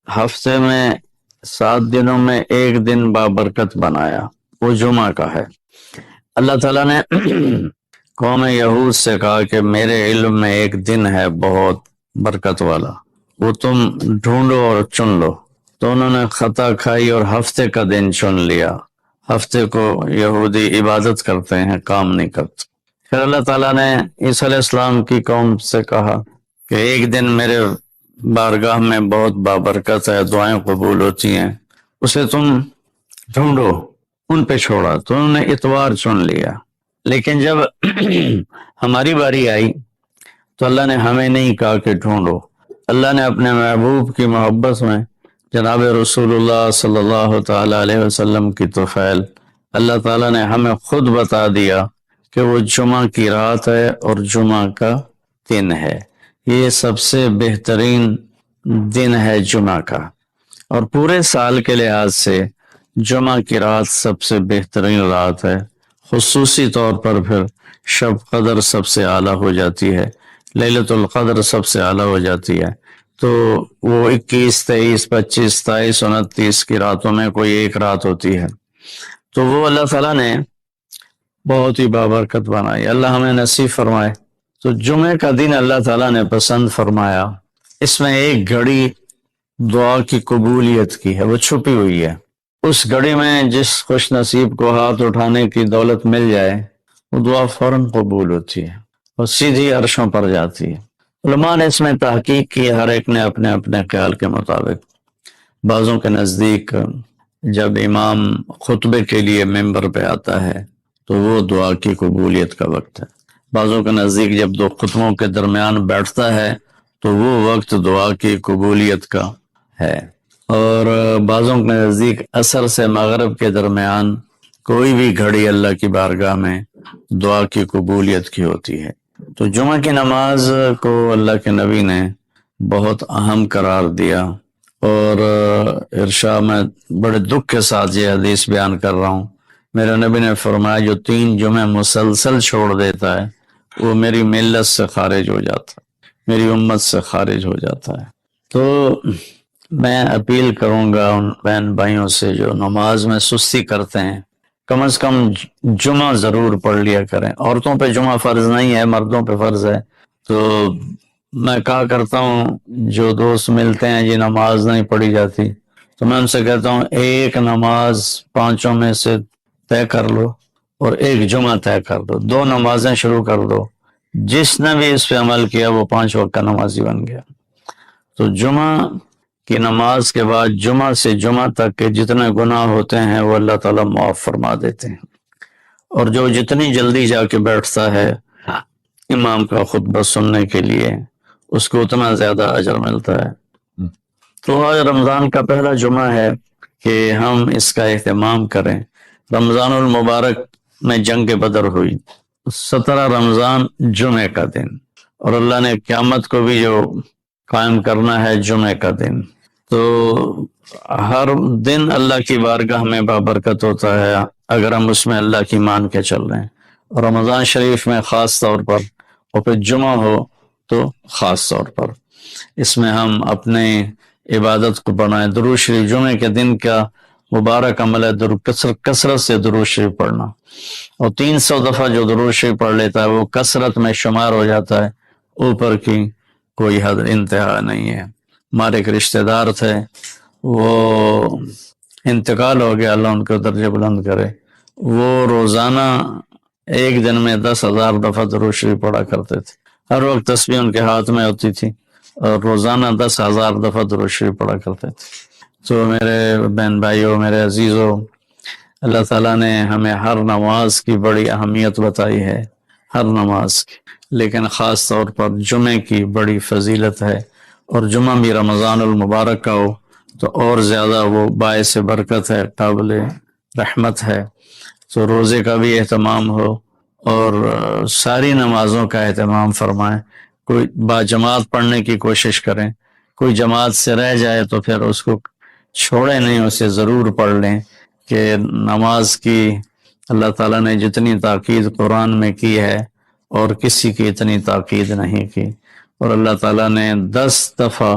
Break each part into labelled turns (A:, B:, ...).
A: ہفتے میں 7 دنوں میں ایک دن بابرکت بنایا، وہ جمعہ کا ہے۔ اللہ تعالیٰ نے قوم یہود سے کہا کہ میرے علم میں ایک دن ہے بہت برکت والا، وہ تم ڈھونڈو اور چن لو۔ تو انہوں نے خطا کھائی اور ہفتے کا دن چن لیا۔ ہفتے کو یہودی عبادت کرتے ہیں، کام نہیں کرتے۔ پھر اللہ تعالیٰ نے عیسیٰ علیہ السلام کی قوم سے کہا کہ ایک دن میرے بارگاہ میں بہت بابرکت ہے، دعائیں قبول ہوتی ہیں، اسے تم ڈھونڈو۔ ان پہ چھوڑا تو انہوں نے اتوار چن لیا۔ لیکن جب ہماری باری آئی تو اللہ نے ہمیں نہیں کہا کہ ڈھونڈو۔ اللہ نے اپنے محبوب کی محبت میں جناب رسول اللہ صلی اللہ تعالی علیہ وسلم کی طفیل اللہ تعالیٰ نے ہمیں خود بتا دیا کہ وہ جمعہ کی رات ہے اور جمعہ کا دن ہے۔ یہ سب سے بہترین دن ہے جمعہ کا، اور پورے سال کے لحاظ سے جمعہ کی رات سب سے بہترین رات ہے۔ خصوصی طور پر پھر شب قدر سب سے اعلیٰ ہو جاتی ہے، لیلۃ القدر سب سے اعلیٰ ہو جاتی ہے۔ تو وہ 21، 23، 25، 27، 29 کی راتوں میں کوئی ایک رات ہوتی ہے، تو وہ اللہ تعالیٰ نے بہت ہی بابرکت بنائی۔ اللہ ہمیں نصیب فرمائے۔ تو جمعے کا دن اللہ تعالیٰ نے پسند فرمایا، اس میں ایک گھڑی دعا کی قبولیت کی ہے، وہ چھپی ہوئی ہے۔ اس گھڑی میں جس خوش نصیب کو ہاتھ اٹھانے کی دولت مل جائے وہ دعا فوراً قبول ہوتی ہے اور سیدھی عرشوں پر جاتی ہے۔ علماء نے اس میں تحقیق کی، ہر ایک نے اپنے اپنے خیال کے مطابق۔ بعضوں کے نزدیک جب امام خطبے کے لیے ممبر پہ آتا ہے تو وہ دعا کی قبولیت کا وقت ہے۔ بعضوں کے نزدیک جب دو خطبوں کے درمیان بیٹھتا ہے تو وہ وقت دعا کی قبولیت کا ہے۔ اور بعضوں کے نزدیک عصر سے مغرب کے درمیان کوئی بھی گھڑی اللہ کی بارگاہ میں دعا کی قبولیت کی ہوتی ہے۔ تو جمعہ کی نماز کو اللہ کے نبی نے بہت اہم قرار دیا، اور ارشاد میں بڑے دکھ کے ساتھ یہ حدیث بیان کر رہا ہوں۔ میرے نبی نے فرمایا جو 3 جمعے مسلسل چھوڑ دیتا ہے وہ میری ملت سے خارج ہو جاتا ہے، میری امت سے خارج ہو جاتا ہے۔ تو میں اپیل کروں گا ان بہن بھائیوں سے جو نماز میں سستی کرتے ہیں، کم از کم جمعہ ضرور پڑھ لیا کریں۔ عورتوں پہ جمعہ فرض نہیں ہے، مردوں پہ فرض ہے۔ تو میں کہا کرتا ہوں جو دوست ملتے ہیں جی نماز نہیں پڑھی جاتی، تو میں ان سے کہتا ہوں ایک نماز 5 میں سے طے کر لو اور ایک جمعہ طے کر دو، 2 نمازیں شروع کر دو۔ جس نے بھی اس پہ عمل کیا وہ 5 وقت کا نمازی بن گیا۔ تو جمعہ کی نماز کے بعد جمعہ سے جمعہ تک کے جتنے گناہ ہوتے ہیں وہ اللہ تعالیٰ معاف فرما دیتے ہیں، اور جو جتنی جلدی جا کے بیٹھتا ہے امام کا خطبہ سننے کے لیے اس کو اتنا زیادہ اجر ملتا ہے۔ تو آج رمضان کا پہلا جمعہ ہے کہ ہم اس کا اہتمام کریں۔ رمضان المبارک میں جنگ بدر ہوئی، 17 رمضان جمعے کا دن، اور اللہ نے قیامت کو بھی جو قائم کرنا ہے جمعے کا دن۔ تو ہر دن اللہ کی بارگاہ میں بابرکت ہوتا ہے اگر ہم اس میں اللہ کی مان کے چل رہے ہیں، اور رمضان شریف میں خاص طور پر، اور پھر جمعہ ہو تو خاص طور پر اس میں ہم اپنے عبادت کو بنائیں۔ درود شریف جمعے کے دن کا مبارک عمل ہے، کثرت سے درود شریف پڑھنا، اور 300 دفعہ جو درود شریف پڑھ لیتا ہے وہ کثرت میں شمار ہو جاتا ہے، اوپر کی کوئی حد انتہا نہیں ہے۔ ہمارے ایک رشتہ دار تھے، وہ انتقال ہو گیا، اللہ ان کو درجہ بلند کرے۔ وہ روزانہ ایک دن میں 10,000 دفعہ درود شریف پڑھا کرتے تھے، ہر وقت تسبیح ان کے ہاتھ میں ہوتی تھی، اور روزانہ 10,000 دفعہ درود شریف پڑھا کرتے تھے۔ تو میرے بہن بھائیوں، میرے عزیزوں، اللہ تعالیٰ نے ہمیں ہر نماز کی بڑی اہمیت بتائی ہے، ہر نماز کی، لیکن خاص طور پر جمعے کی بڑی فضیلت ہے، اور جمعہ بھی رمضان المبارک کا ہو تو اور زیادہ وہ باعث برکت ہے، قابل رحمت ہے۔ تو روزے کا بھی اہتمام ہو اور ساری نمازوں کا اہتمام فرمائیں، کوئی باجماعت پڑھنے کی کوشش کریں، کوئی جماعت سے رہ جائے تو پھر اس کو چھوڑے نہیں، اسے ضرور پڑھ لیں، کہ نماز کی اللہ تعالیٰ نے جتنی تاکید قرآن میں کی ہے اور کسی کی اتنی تاکید نہیں کی، اور اللہ تعالیٰ نے 10 دفعہ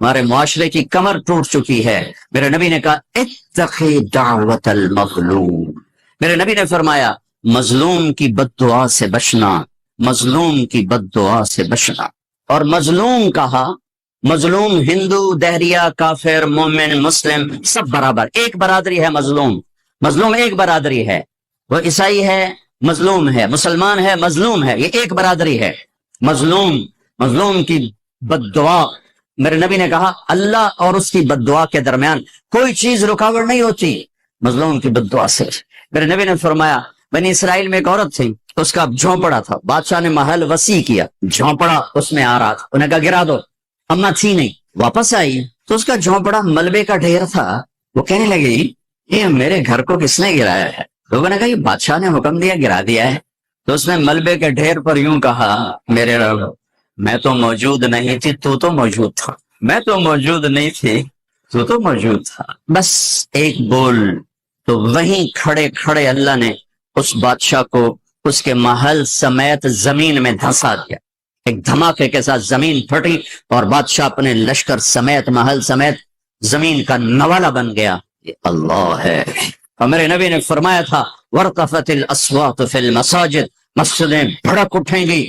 B: ہمارے معاشرے کی کمر ٹوٹ چکی ہے. میرے نبی نے کہا اتقی دعوت المظلوم. میرے نبی نے فرمایا مظلوم کی بد دعا سے بچنا، مظلوم کی بد دعا سے بچنا. اور مظلوم کہا، مظلوم ہندو، دہریہ، کافر، مومن، مسلم سب برابر، ایک برادری ہے. مظلوم مظلوم ایک برادری ہے. وہ عیسائی ہے مظلوم ہے، مسلمان ہے مظلوم ہے، یہ ایک برادری ہے. مظلوم کی بد دعا، میرے نبی نے کہا اللہ اور اس کی بد دعا کے درمیان کوئی چیز رکاوٹ نہیں ہوتی مظلوم کی بد دعا سے. میرے نبی نے فرمایا بنی اسرائیل میں ایک عورت تھی، اس کا جھونپڑا تھا، بادشاہ نے محل وسیع کیا، جھونپڑا اس میں آ رہا تھا، انہیں کہا گرا دو. اما تھی نہیں، واپس آئی تو اس کا جھونپڑا ملبے کا ڈھیر تھا. وہ کہنے لگی یہ میرے گھر کو کس نے گرایا ہے؟ لوگوں نے کہا یہ بادشاہ نے حکم دیا گرا دیا ہے. تو اس نے ملبے کے ڈھیر پر یوں کہا میرے رب میں تو موجود نہیں تھی، تو تو موجود تھا، میں تو موجود نہیں تھی، تو تو موجود تھا. بس ایک بول. تو وہیں کھڑے کھڑے اللہ نے اس بادشاہ کو اس کے محل سمیت زمین میں دھنسا دیا. ایک دھماکے کے ساتھ زمین پھٹی اور بادشاہ اپنے لشکر سمیت محل سمیت زمین کا نوالا بن گیا. یہ اللہ ہے. اور میرے نبی نے فرمایا تھا وَارْتَفَتِ الْأَصْوَاتُ فِي الْمَسَاجِدِ، مسجدیں بھڑک اٹھیں گی.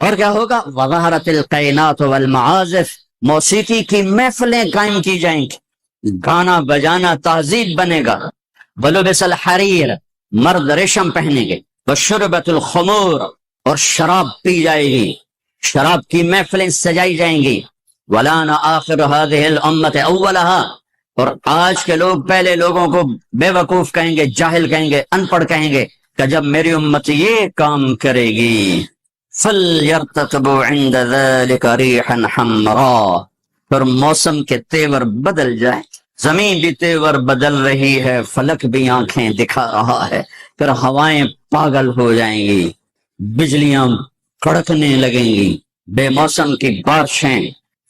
B: اور کیا ہوگا؟ وَظَهَرَتِ الْقَيْنَاتُ وَالْمَعَازِفُ، موسیقی کی محفلیں قائم کی جائیں گی، گانا بجانا تہذیب بنے گا. وَلُبِسَ الْحَرِيرُ، مرد ریشم پہنیں گے. وَشُرْبَتُ الْخُمُورُ، اور شراب پی جائے گی، شراب کی محفلیں سجائی جائیں گی. وَلَانَ آخِرُ هَذِهِ الْأُمَّةِ أَوَّلَهَا، اور آج کے لوگ پہلے لوگوں کو بے وقوف کہیں گے، جاہل کہیں گے، ان پڑھ کہیں گے کہ جب میری امت یہ کام کرے گی فَلْيَرْتَقِبُوا عِنْدَ ذَلِكَ رِيحًا حَمْرَاءَ، پھر موسم کے تیور بدل جائیں. زمین بھی تیور بدل رہی ہے، فلک بھی آنکھیں دکھا رہا ہے. پھر ہوائیں پاگل ہو جائیں گی، بجلیاں کڑکنے لگیں گی، بے موسم کی بارشیں،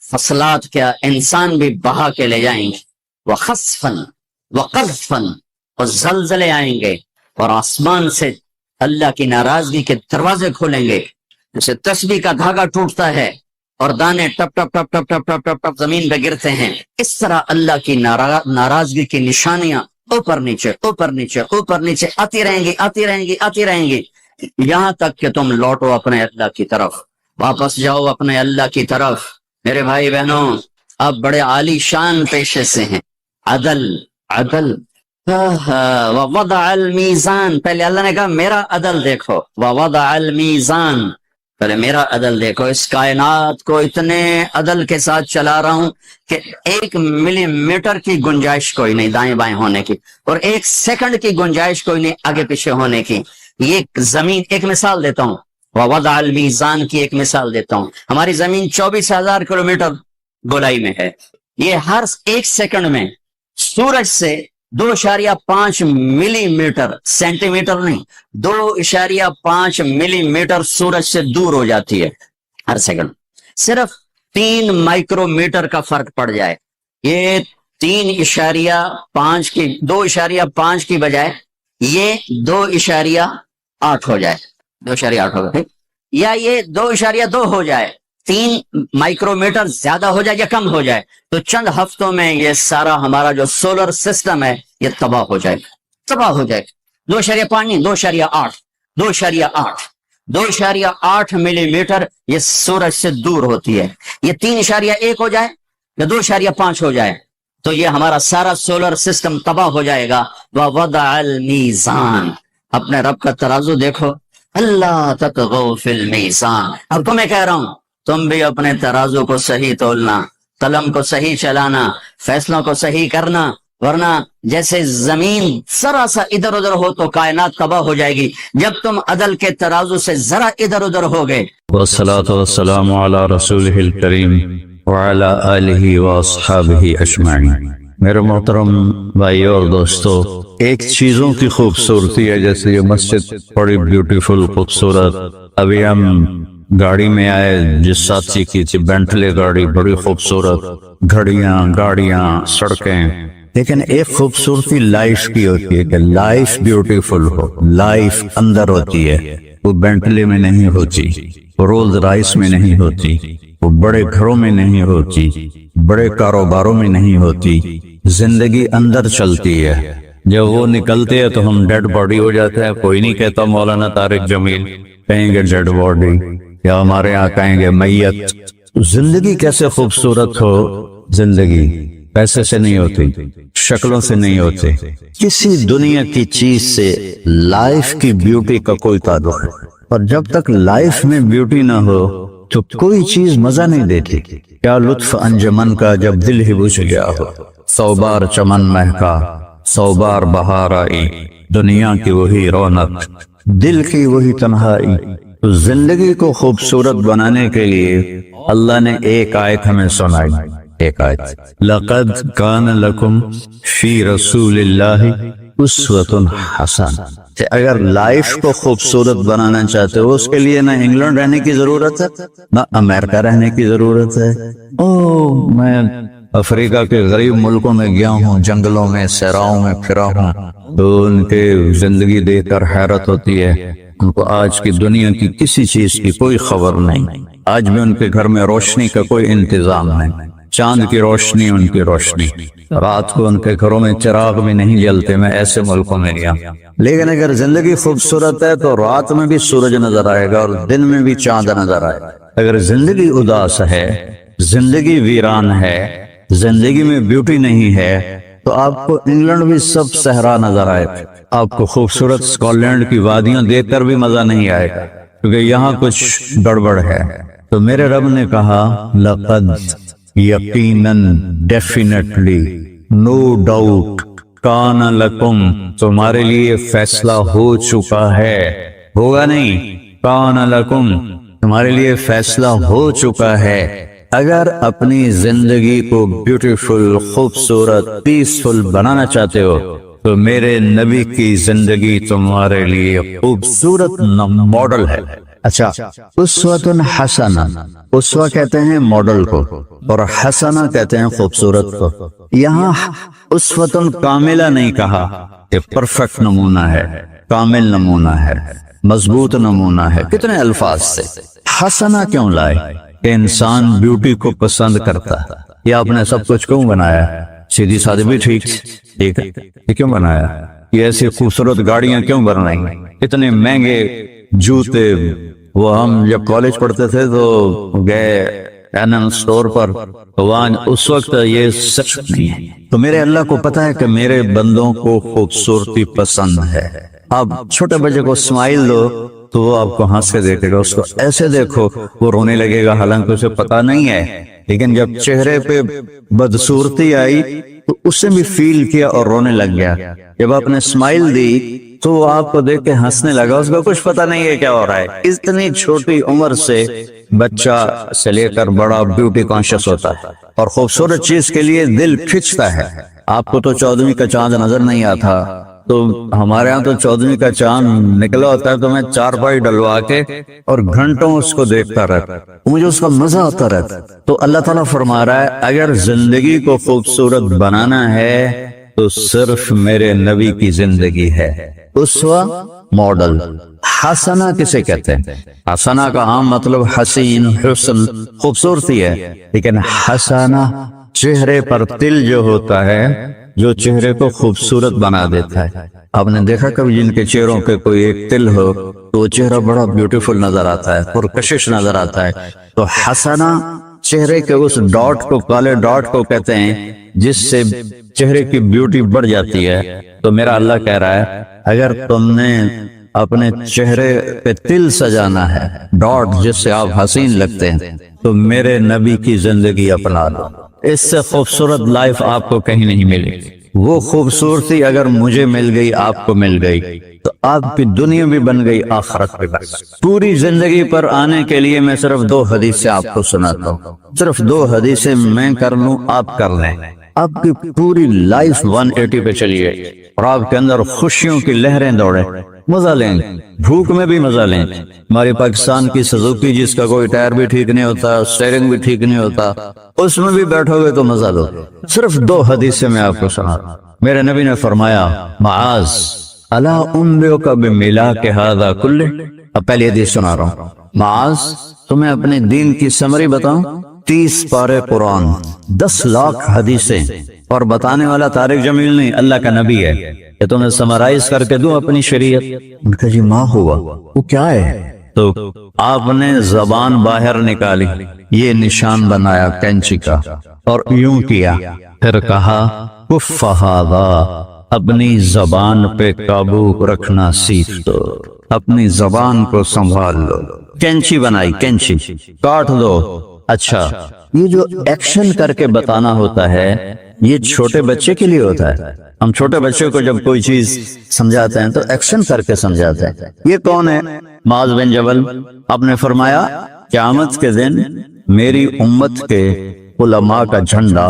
B: فصلات کیا انسان بھی بہا کے لے جائیں گے. وَخَسْفًا وَقَذْفًا، اور زلزلے آئیں گے اور آسمان سے اللہ کی ناراضگی کے دروازے کھولیں گے. جیسے تسبیح کا دھاگا ٹوٹتا ہے اور دانے ٹپ ٹپ ٹپ ٹپ ٹپ ٹپ ٹپ ٹپ زمین پہ گرتے ہیں، اس طرح اللہ کی ناراضگی کی نشانیاں اوپر نیچے اوپر نیچے اوپر نیچے آتی رہیں گی آتی رہیں گی آتی رہیں گی، یہاں تک کہ تم لوٹو اپنے اللہ کی طرف، واپس جاؤ اپنے اللہ کی طرف. میرے بھائی بہنوں، آپ بڑے عالی شان پیشے سے ہیں. عدل ووضع المیزان، پہلے اللہ نے کہا میرا عدل دیکھو. ووضع المیزان، پہلے میرا عدل دیکھو. اس کائنات کو اتنے عدل کے ساتھ چلا رہا ہوں کہ 1 ملی میٹر کی گنجائش کوئی نہیں دائیں بائیں ہونے کی، اور 1 سیکنڈ کی گنجائش کوئی نہیں آگے پیچھے ہونے کی. یہ زمین، ایک مثال دیتا ہوں، ووضع المیزان کی ایک مثال دیتا ہوں. ہماری زمین 24,000 کلومیٹر گولائی میں ہے. یہ ہر 1 سیکنڈ میں سورج سے 2.5 ملی میٹر، سینٹی میٹر نہیں، 2.5 ملی میٹر سورج سے دور ہو جاتی ہے ہر سیکنڈ. صرف 3 مائکرو میٹر کا فرق پڑ جائے، یہ 3.5 کی 2.5 کی بجائے یہ 2.8 ہو جائے، 2.8 ہوگا ٹھیک، یا یہ 2.2 ہو جائے، 3 مائکرو میٹر زیادہ ہو جائے یا کم ہو جائے، تو چند ہفتوں میں یہ سارا ہمارا جو سولر سسٹم ہے یہ تباہ ہو جائے گا، تباہ ہو جائے گا. 2.5 نہیں، 2.8 2.8 ملی میٹر یہ سورج سے دور ہوتی ہے. یہ 3.1 ہو جائے یا 2.5 ہو جائے تو یہ ہمارا سارا سولر سسٹم تباہ ہو جائے گا. وَوَضَعَ الْمِيزَانَ، اپنے رب کا ترازو دیکھو. اللہ تطغوا فی المیزان. اب تمہیں کہہ رہا ہوں تم بھی اپنے ترازو کو صحیح تولنا، قلم کو صحیح چلانا، فیصلوں کو صحیح کرنا، ورنہ جیسے زمین ذرا سا ادھر ادھر ہو تو کائنات تباہ ہو جائے گی. جب تم عدل کے ترازو سے ذرا ادھر ادھر ہو گئے.
A: والصلاة والسلام على رسوله الكریم وعلى آلہ واصحابہ اجمعین. میرے محترم بھائی اور دوستو، ایک چیزوں کی خوبصورتی ہے، جیسے یہ مسجد بڑی بیوٹیفل خوبصورت. ابھی ہم گاڑی میں آئے، جس ساتھی کی تھی بینٹلے گاڑی، بڑی خوبصورت، گھڑیاں، گاڑیاں، سڑکیں. لیکن ایک خوبصورتی لائف کی ہوتی ہے کہ لائف بیوٹیفل ہو، لائف اندر ہوتی ہے، وہ بینٹلے میں نہیں ہوتی، وہ رولز رائس میں نہیں ہوتی. وہ بڑے گھروں میں نہیں ہوتی، بڑے کاروباروں میں نہیں ہوتی، زندگی اندر چلتی ہے۔ جب وہ نکلتے ہیں تو ہم ڈیڈ باڈی ہو جاتے ہیں۔ کوئی نہیں کہتا مولانا طارق جمیل، کہیں گے ڈیڈ باڈی، یا ہمارے یہاں کہیں گے میت۔ زندگی کیسے خوبصورت ہو، زندگی پیسے سے نہیں ہوتی، شکلوں سے نہیں ہوتی، کسی دنیا کی چیز سے لائف کی بیوٹی کا کوئی تعلق ہے۔ اور جب تک لائف میں بیوٹی نہ ہو تو کوئی چیز مزہ نہیں دیتی۔ کیا لطف انجمن کا جب دل ہی بجھ گیا ہو، 100 بار چمن مہکا، 100 بار بہار آئی، دنیا کی وہی رونق، دل کی وہی تنہائی۔ تو زندگی کو خوبصورت بنانے کے لیے اللہ نے ایک آیت ہمیں سنائی، ایک آیت، لقد کان لکم فی رسول اللہ اسوۃ حسنہ۔ اگر لائف کو خوبصورت بنانا چاہتے ہو، اس کے لیے نہ انگلینڈ رہنے کی ضرورت ہے، نہ امریکہ رہنے کی ضرورت ہے۔ میں افریقہ کے غریب ملکوں میں گیا ہوں، جنگلوں میں، صحراؤں میں پھرا ہوں، تو ان کے زندگی دیکھ کر حیرت ہوتی ہے۔ ان کو آج کی دنیا کی کسی چیز کی کوئی خبر نہیں۔ آج بھی ان کے گھر میں روشنی کا کوئی انتظام نہیں، چاند کی روشنی ان کی روشنی، رات کو ان کے گھروں میں چراغ بھی نہیں جلتے۔ میں ایسے ملکوں میں گیا۔ لیکن اگر زندگی خوبصورت ہے تو رات میں بھی سورج نظر آئے گا اور دن میں بھی چاند نظر آئے گا۔ اگر زندگی اداس ہے، زندگی ویران ہے، زندگی میں بیوٹی نہیں ہے، تو آپ کو انگلینڈ بھی سب صحرا نظر آئے گا، آپ کو خوبصورت اسکاٹ کی وادیاں دیکھ کر بھی مزہ نہیں آئے گا، کیونکہ یہاں کچھ گڑبڑ ہے۔ تو میرے رب نے کہا لقد، یقیناً، ڈیفینیٹلی، نو ڈاؤٹ، کان لکم، تمہارے لیے فیصلہ ہو چکا ہے، ہوگا نہیں، کان لکم، تمہارے لیے فیصلہ ہو چکا ہے۔ اگر اپنی زندگی کو بیوٹیفل، خوبصورت، پیسفل بنانا چاہتے ہو تو میرے نبی کی زندگی تمہارے لیے خوبصورت ماڈل ہے۔ اچھا، اسوۃ حسنہ، اسوہ کہتے ہیں ماڈل کو، اور حسنہ کہتے ہیں خوبصورت کو۔ یہاں اسوۃ کاملہ نہیں کہا، یہ پرفیکٹ نمونہ ہے، کامل نمونہ ہے، مضبوط نمونہ ہے۔ کتنے الفاظ سے حسنہ کیوں لائے؟ کہ انسان بیوٹی کو پسند کرتا ہے۔ یہ آپ نے سب کچھ کیوں بنایا؟ سیدھی سادی بھی ٹھیک ہے، یہ کیوں بنایا؟ یہ ایسی خوبصورت گاڑیاں کیوں بنائی؟ اتنے مہنگے جوتے، وہ ہم جب کالج پڑھتے تھے تو گئے این اسٹور پر، وہاں اس وقت یہ سچ نہیں ہے۔ تو میرے اللہ کو پتا ہے کہ میرے بندوں کو خوبصورتی پسند ہے۔ آپ چھوٹے بچے کو اسمائل دو تو وہ آپ کو ہنس کے دیکھے گا، اس کو ایسے دیکھو وہ رونے لگے گا، حالانکہ اسے پتا نہیں ہے، لیکن جب چہرے پہ بدصورتی آئی تو اس نے بھی فیل کیا اور رونے لگ گیا۔ جب آپ نے اسمائل دی تو وہ آپ کو دیکھ کے ہنسنے لگا، اس کو کچھ پتا نہیں ہے کیا ہو رہا ہے۔ اتنی چھوٹی عمر سے بچہ سے لے کر بڑا بیوٹی کانشیس ہوتا ہے، اور خوبصورت چیز کے لیے دل کھنچتا ہے۔ آپ کو تو 14ویں کا چاند نظر نہیں آتا، تو ہمارے ہاں تو 14ویں کا چاند نکلا ہوتا ہے تو میں چارپائی ڈلوا کے اور گھنٹوں اس کو دیکھتا رہتا، مجھے اس کا مزہ آتا رہتا۔ تو اللہ تعالیٰ فرما رہا ہے اگر زندگی کو خوبصورت بنانا ہے تو صرف میرے نبی کی زندگی ہے، اسوہ، ماڈل۔ حسنہ کسے کہتے ہیں؟ حسنہ کا عام مطلب حسین، حسن، خوبصورتی ہے، لیکن حسنہ چہرے پر تل جو ہوتا ہے، جو چہرے کو خوبصورت بنا دیتا ہے۔ آپ نے دیکھا کبھی جن کے چہروں پہ کوئی ایک تل ہو تو وہ چہرہ بڑا بیوٹیفل نظر آتا ہے، پرکشش نظر آتا ہے۔ تو حسنہ چہرے کے اس ڈاٹ کو، کالے ڈاٹ کو کہتے ہیں جس سے چہرے کی بیوٹی بڑھ جاتی ہے۔ تو میرا اللہ کہہ رہا ہے اگر تم نے اپنے چہرے پہ تل سجانا ہے، ڈاٹ جس سے آپ حسین لگتے ہیں، تو میرے نبی کی زندگی اپنا لو۔ اس سے خوبصورت لائف آپ کو کہیں نہیں ملے گی۔ وہ خوبصورتی اگر مجھے مل گئی، آپ کو مل گئی، تو آپ کی دنیا بھی بن گئی، آخرت بھی بن گئی۔ پوری زندگی پر آنے کے لیے میں صرف 2 حدیثیں آپ کو سناتا ہوں، صرف 2 حدیثیں میں کر لوں، آپ کر لیں، آپ کی پوری لائف 180 پہ چلیے اور آپ کے اندر خوشیوں کی لہریں دوڑیں، مزہ لیں، بھوک میں بھی مزہ لیں۔ ہماری پاکستان کی سزوکی جس کا کوئی ٹائر بھی ٹھیک نہیں ہوتا، اسٹیئرنگ بھی ٹھیک نہیں ہوتا، اس میں بھی بیٹھو گے تو مزہ لو۔ صرف 2 حدیثیں میں آپ کو سنا رہا ہوں۔ میرے نبی نے فرمایا معاذ الا انبئک بملاک ھذا کلہ۔ اب پہلی حدیث سنا رہا ہوں، معاذ تمہیں اپنے دین کی سمری بتاؤں؟ 30 پارے قرآن، 10 لاکھ حدیثیں، اور بتانے والا طارق جمیل نہیں، اللہ کا نبی ہے. کہ تمہیں سمرائز کر کے دوں اپنی شریعت؟ ان کا جی ماں ہوا. وہ کیا ہے؟ تو آپ نے زبان باہر نکالی، یہ نشان بنایا کینچی کا، اور یوں کیا، پھر کہا کف ھذا، اپنی زبان پہ قابو رکھنا سیکھ دو، اپنی زبان کو سنبھال لو. کینچی بنائی، کینچی کاٹ دو. اچھا، یہ جو ایکشن کر کے بتانا ہوتا ہے یہ چھوٹے بچے کے لیے ہوتا ہے. ہم چھوٹے بچے کو جب کوئی چیز سمجھاتے ہیں تو ایکشن کر کے سمجھاتے ہیں. یہ کون ہے؟ معاذ بن جبل. آپ نے فرمایا قیامت کے دن میری امت کے علماء کا جھنڈا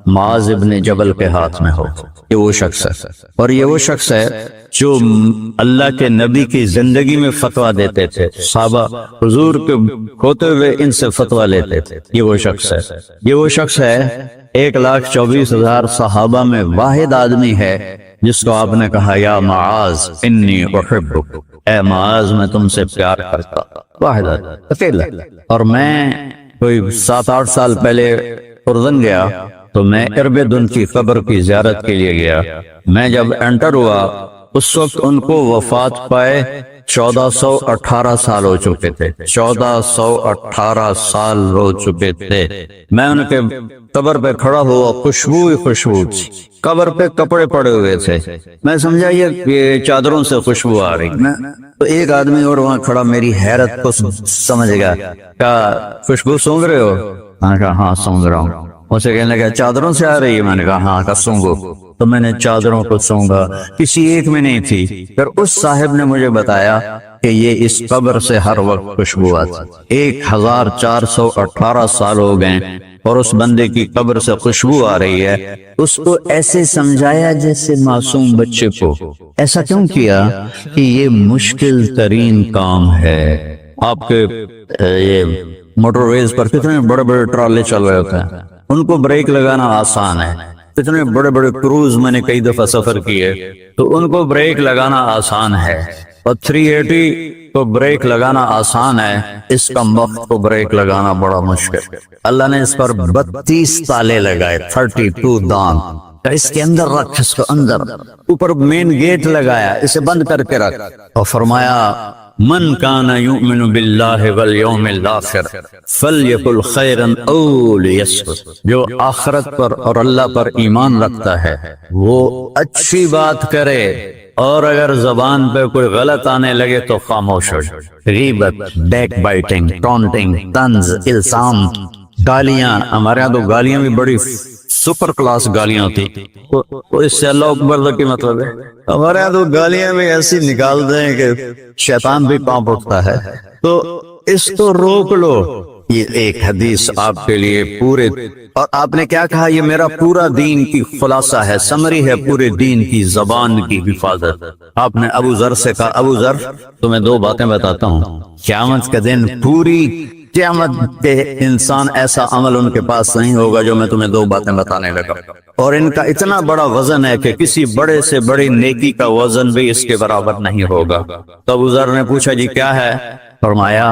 A: معاذ بن جبل کے ہاتھ میں ہو. یہ وہ شخص ہے، اور یہ وہ شخص ہے جو اللہ کے نبی کی زندگی میں فتویٰ دیتے تھے. صحابہ حضور کے ہوتے ہوئے ان سے فتویٰ لیتے تھے. یہ وہ شخص ہے. یہ وہ شخص ہے 1,24,000 صحابہ میں واحد آدمی ہے جس کو آپ نے کہا یا معاذ انی احبک، اے معاذ میں تم سے پیار کرتا. واحد اکیلا. اور میں کوئی 7-8 سال پہلے اردن گیا تو میں اربدن کی قبر کی زیارت کے لیے گیا. میں جب انٹر ہوا اس وقت ان کو وفات پائے 1418 سال ہو چکے تھے. 1418 سال ہو چکے تھے. میں ان کے قبر پہ کھڑا ہوا، خوشبو ہی خوشبو تھی. قبر پہ کپڑے پڑے ہوئے تھے. میں سمجھا یہ چادروں سے خوشبو آ رہی. تو ایک آدمی اور وہاں کھڑا میری حیرت کو سمجھ گیا. کیا خوشبو سونگ رہے ہو؟ میں نے کہا ہاں سونگ رہا ہوں. اسے کہنے لگا چادروں سے آ رہی ہے؟ میں نے کہا ہاں. کا سونگو. تو میں نے چادروں کو سونگا، کسی ایک میں نہیں تھی. پھر اس صاحب نے مجھے بتایا کہ یہ اس قبر سے ہر وقت خوشبو آتی. 1418 سال ہو گئے اور اس بندے کی قبر سے خوشبو آ رہی ہے. اس کو ایسے سمجھایا جیسے معصوم بچے کو. ایسا کیوں کیا؟ کہ یہ مشکل ترین کام ہے. آپ کے یہ موٹر ویز پر کتنے بڑے بڑے ٹرالے چل رہے ہوتے ہیں، ان کو بریک لگانا آسان ہے. اتنے بڑے بڑے کروز میں نے کئی دفعہ سفر کیے تو ان کو بریک لگانا آسان ہے، اور 380 کو بریک لگانا آسان ہے. اس کا وقت کو بریک لگانا بڑا مشکل. اللہ نے اس پر 32 تالے لگائے، 32 دان. اس کے اندر رکھ، اس کو اندر. اوپر مین گیٹ لگایا، اسے بند کر کے رکھ. اور فرمایا من کان یؤمن باللہ والیوم الاخر فلیقل خیرا او لیصمت. جو آخرت پر اور اللہ پر ایمان رکھتا ہے وہ اچھی بات کرے، اور اگر زبان پہ کوئی غلط آنے لگے تو خاموش ہو. غیبت، بیک بائٹنگ، ٹونٹنگ، طنز، الزام، گالیاں. ہمارے یہاں تو گالیاں بھی بڑی سپر کلاس گالیاں ہوتی. اس سے اللہ اکبر کی مطلب ہے. ہمارے یہاں تو گالیاں بھی ایسی نکالتے ہیں کہ شیطان بھی کانپ اٹھتا ہے. تو اس کو روک لو. یہ ایک حدیث آپ کے لیے پورے، اور آپ نے کیا کہا؟ یہ میرا پورا دین کی خلاصہ ہے، سمری ہے پورے دین کی، زبان کی حفاظت. آپ نے ابو ذر سے کہا ابو ذر تمہیں 2 باتیں بتاتا ہوں. قیامت کے دن پوری قیامت کے انسان ایسا عمل ان کے پاس نہیں ہوگا جو میں تمہیں 2 باتیں بتانے لگا، اور ان کا اتنا بڑا وزن ہے کہ کسی بڑے سے بڑی نیکی کا وزن بھی اس کے برابر نہیں ہوگا. تو ابو ذر نے پوچھا جی کیا ہے؟ فرمایا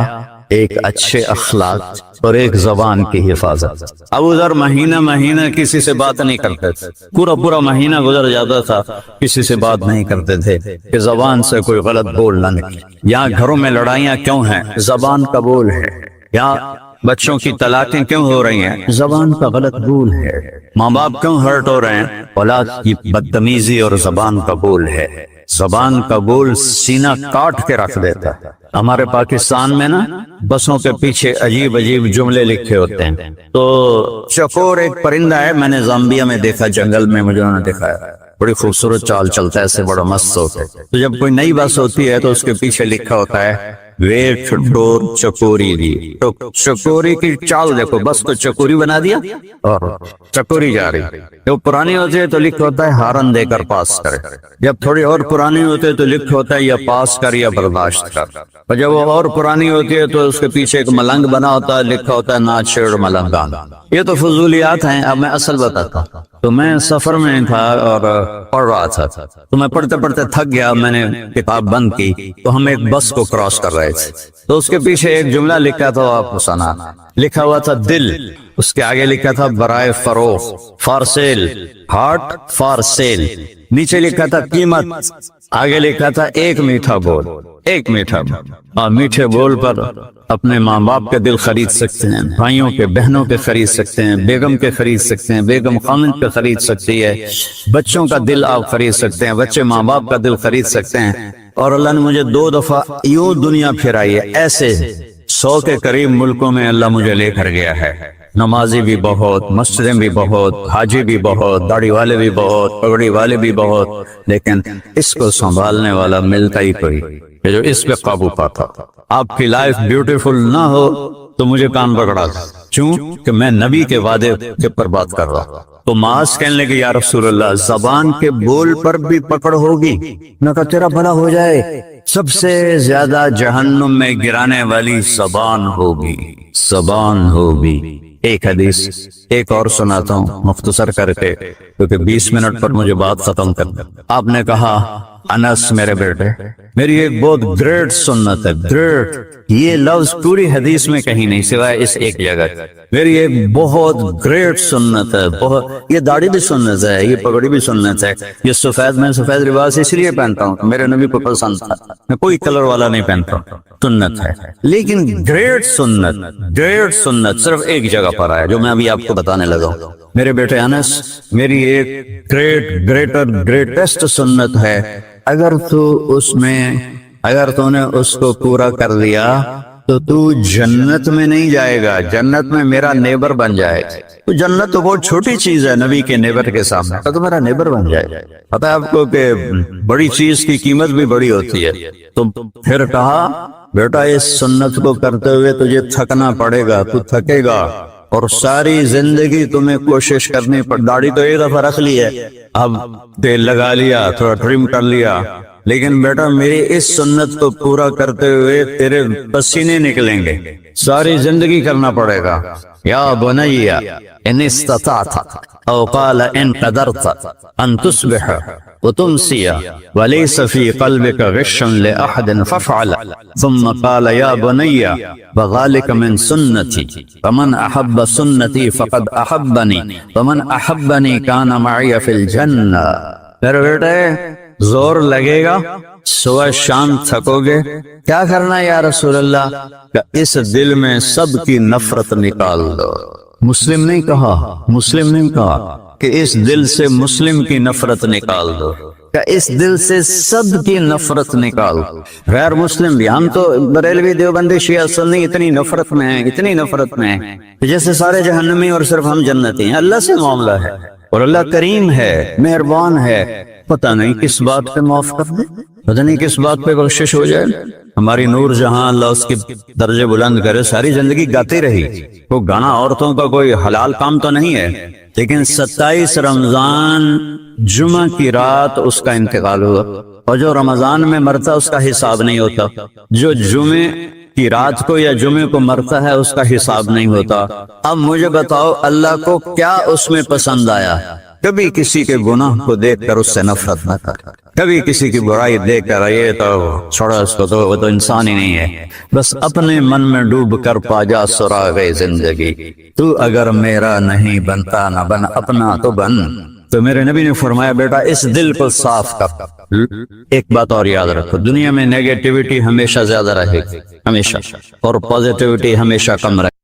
A: ایک اچھے اخلاق اور ایک زبان کی حفاظت. ابو ذر مہینہ کسی سے بات نہیں کرتے تھے. پورا مہینہ گزر جاتا تھا کسی سے بات نہیں کرتے تھے کہ زبان سے کوئی غلط بول نہ نکلے. یہاں گھروں میں لڑائیاں کیوں ہیں؟ زبان کا بول ہے. یہاں بچوں کی طلاقیں کیوں ہو رہی ہیں؟ زبان کا غلط بول ہے. ماں باپ کیوں ہرٹ ہو رہے ہیں؟ اولاد کی بدتمیزی اور زبان کا بول ہے. زبان کا بول سینہ کاٹ کے رکھ دیتا ہے. ہمارے پاکستان میں نا بسوں کے پیچھے عجیب جملے لکھے ہوتے ہیں. تو چکور ایک پرندہ ہے، میں نے زامبیا میں دیکھا، جنگل میں مجھے انہوں نے دکھایا. بڑی خوبصورت چال چلتا ہے، ایسے بڑا مست ہوتا ہے. تو جب کوئی نئی بس ہوتی ہے تو اس کے پیچھے لکھا ہوتا ہے ویٹ ڈور چکوری دی. تو چکوری کی چال دیکھو، بس کو چکوری بنا دیا اور چکوری جا رہی. جب پرانی ہوتی ہے تو لکھا ہوتا ہے ہارن دے کر پاس کرے. جب تھوڑی اور پرانی ہوتی ہے تو لکھا ہوتا ہے یا پاس کر یا برداشت کر. اور جب وہ اور پرانی ہوتی ہے تو اس کے پیچھے ایک ملنگ بنا ہوتا ہے، لکھا ہوتا ہے نہ چھیڑ ملنگان. یہ تو فضولیات ہیں. اب میں اصل بتاتا ہوں. تو میں سفر میں تھا اور پڑھ رہا تھا، تو میں پڑھتے پڑھتے تھک گیا. میں نے کتاب بند کی تو ہم ایک بس کو کراس کر رہے رہے تھے تو اس کے پیچھے ایک جملہ لکھا تھا، آپ کو سنا، لکھا ہوا تھا دل، اس کے آگے لکھا تھا برائے فروخت، for sale, heart for sale, نیچے لکھا تھا قیمت، آگے لکھا تھا ایک میٹھا بول، ایک میٹھا بول۔ اور میٹھے بول پر اپنے ماں باپ کے دل خرید سکتے ہیں، بھائیوں کے بہنوں کے خرید سکتے ہیں، بیگم کے خرید سکتے ہیں، بیگم خامند کے خرید سکتی ہے، بچوں کا دل آپ خرید سکتے ہیں، بچے ماں باپ کا دل خرید سکتے ہیں۔ اور اللہ نے مجھے 2 دفعہ یوں دنیا پھرائی ہے، ایسے 100 کے قریب ملکوں میں اللہ مجھے لے کر گیا ہے، نمازی بھی بہت، مسجدیں بھی بہت، حاجی بھی بہت، داڑھی والے بھی بہت، پگڑی والے بھی بہت، لیکن اس کو سنبھالنے والا ملتا ہی کوئی کہ جو اس پہ قابو پاتا۔ آپ کی لائف بیوٹیفل نہ ہو تو مجھے کان پکڑا دو، کیوں کہ میں نبی کے وعدے کے پر بات کر رہا ہوں۔ تو معاذ کہنے لگے یا رسول اللہ زبان کے بول پر بھی پکڑ ہوگی؟ میں کہا تیرا بھلا ہو جائے، سب سے زیادہ جہنم میں گرانے والی زبان ہوگی، زبان ہوگی۔ ایک حدیث ایک اور سناتا ہوں مختصر کر کے، کیونکہ 20 منٹ پر مجھے بات ختم کرنا۔ آپ نے کہا انس میرے بیٹے، میری ایک بہت گریٹ سنت ہے، گریٹ، یہ لفظ پوری حدیث میں کہیں نہیں سوائے اس ایک جگہ، میری ایک بہت گریٹ سنت ہے، بہت، یہ داڑھی بھی سنت ہے، یہ پگڑی بھی سنت ہے، یہ سفید، میں سفید لباس اس لیے پہنتا ہوں کہ میرے نبی کو پسند تھا، میں کوئی کلر والا نہیں پہنتا ہوں، سنت ہے، لیکن گریٹ سنت، گریٹ سنت صرف ایک جگہ پر آیا جو میں ابھی آپ کو بتانے لگا ہوں۔ میرے بیٹے انس، میری ایک گریٹسٹ سنت ہے، اگر تو نے اس کو پورا کر لیا تو تو جنت میں نہیں جائے گا، جنت میں میرا نیبر بن جائے گا۔ تو جنت تو بہت چھوٹی چیز ہے نبی کے نیبر کے سامنے، تو میرا نیبر بن جائے گا۔ پتہ ہے آپ کو کہ بڑی چیز کی قیمت بھی بڑی ہوتی ہے۔ تو پھر کہا بیٹا اس سنت کو کرتے ہوئے تجھے تھکنا پڑے گا، تو تھکے گا، اور ساری زندگی تمہیں کوشش کرنی پڑ، داڑھی تو ایک دفعہ رکھ لی ہے، اب تیل لگا لیا، تھوڑا ٹرم کر لیا، لیکن بیٹا میری اس سنت کو پورا کرتے ہوئے تیرے پسینے نکلیں گے، ساری زندگی کرنا پڑے گا۔ یا بنی ان استطعت او قال ان قدرت ان تصبح وتمسي وليس في قلبك غش لأحد فافعل، ثم قال يا بني وذلك من سنتي فمن أحب سنتي فقد أحبني ومن أحبني كان معي في الجنة۔ میرے بیٹے زور لگے گا، صبح شام تھکو گے، کیا کرنا یا رسول اللہ؟ کہ اس دل میں سب کی نفرت نکال دو۔ مسلم نہیں کہا، مسلم نہیں کہا کہ اس دل سے مسلم کی نفرت نکال دو، کہ اس دل سے سب کی نفرت نکال دو، غیر مسلم بھی۔ ہم تو بریلوی دیوبندی شیعہ سنی اتنی نفرت میں ہیں، اتنی نفرت میں ہیں جیسے سارے جہنمی اور صرف ہم جنتی ہیں۔ اللہ سے معاملہ ہے اور اللہ کریم ہے، مہربان ہے، پتہ نہیں کس بات پہ معاف کر دے، پتہ نہیں کس بات پہ بخشش ہو جائے۔ ہماری نور جہاں اللہ اس کے درجے بلند کرے، ساری زندگی گاتی رہی، وہ گانا عورتوں کا کوئی حلال کام تو نہیں ہے، لیکن 27 رمضان جمعہ کی رات اس کا انتقال ہوا، اور جو رمضان میں مرتا اس کا حساب نہیں ہوتا، جو جمعے کی رات کو یا جمعے کو مرتا ہے اس کا حساب نہیں ہوتا۔ اب مجھے بتاؤ اللہ کو کیا اس میں پسند آیا؟ کبھی کسی کے گناہ کو دیکھ کر اس سے نفرت نہ کر، کبھی کسی کی برائی دیکھ کر یہ تو چھوڑا اس کو، تو وہ تو انسان ہی نہیں ہے، بس اپنے من میں ڈوب کر پا جا سراغ زندگی، تو اگر میرا نہیں بنتا نہ بن، اپنا تو بن۔ تو میرے نبی نے فرمایا بیٹا اس دل کو صاف کر۔ ایک بات اور یاد رکھو، دنیا میں نیگیٹیوٹی ہمیشہ زیادہ رہے گی، ہمیشہ، اور پازیٹیوٹی ہمیشہ کم رہے گی۔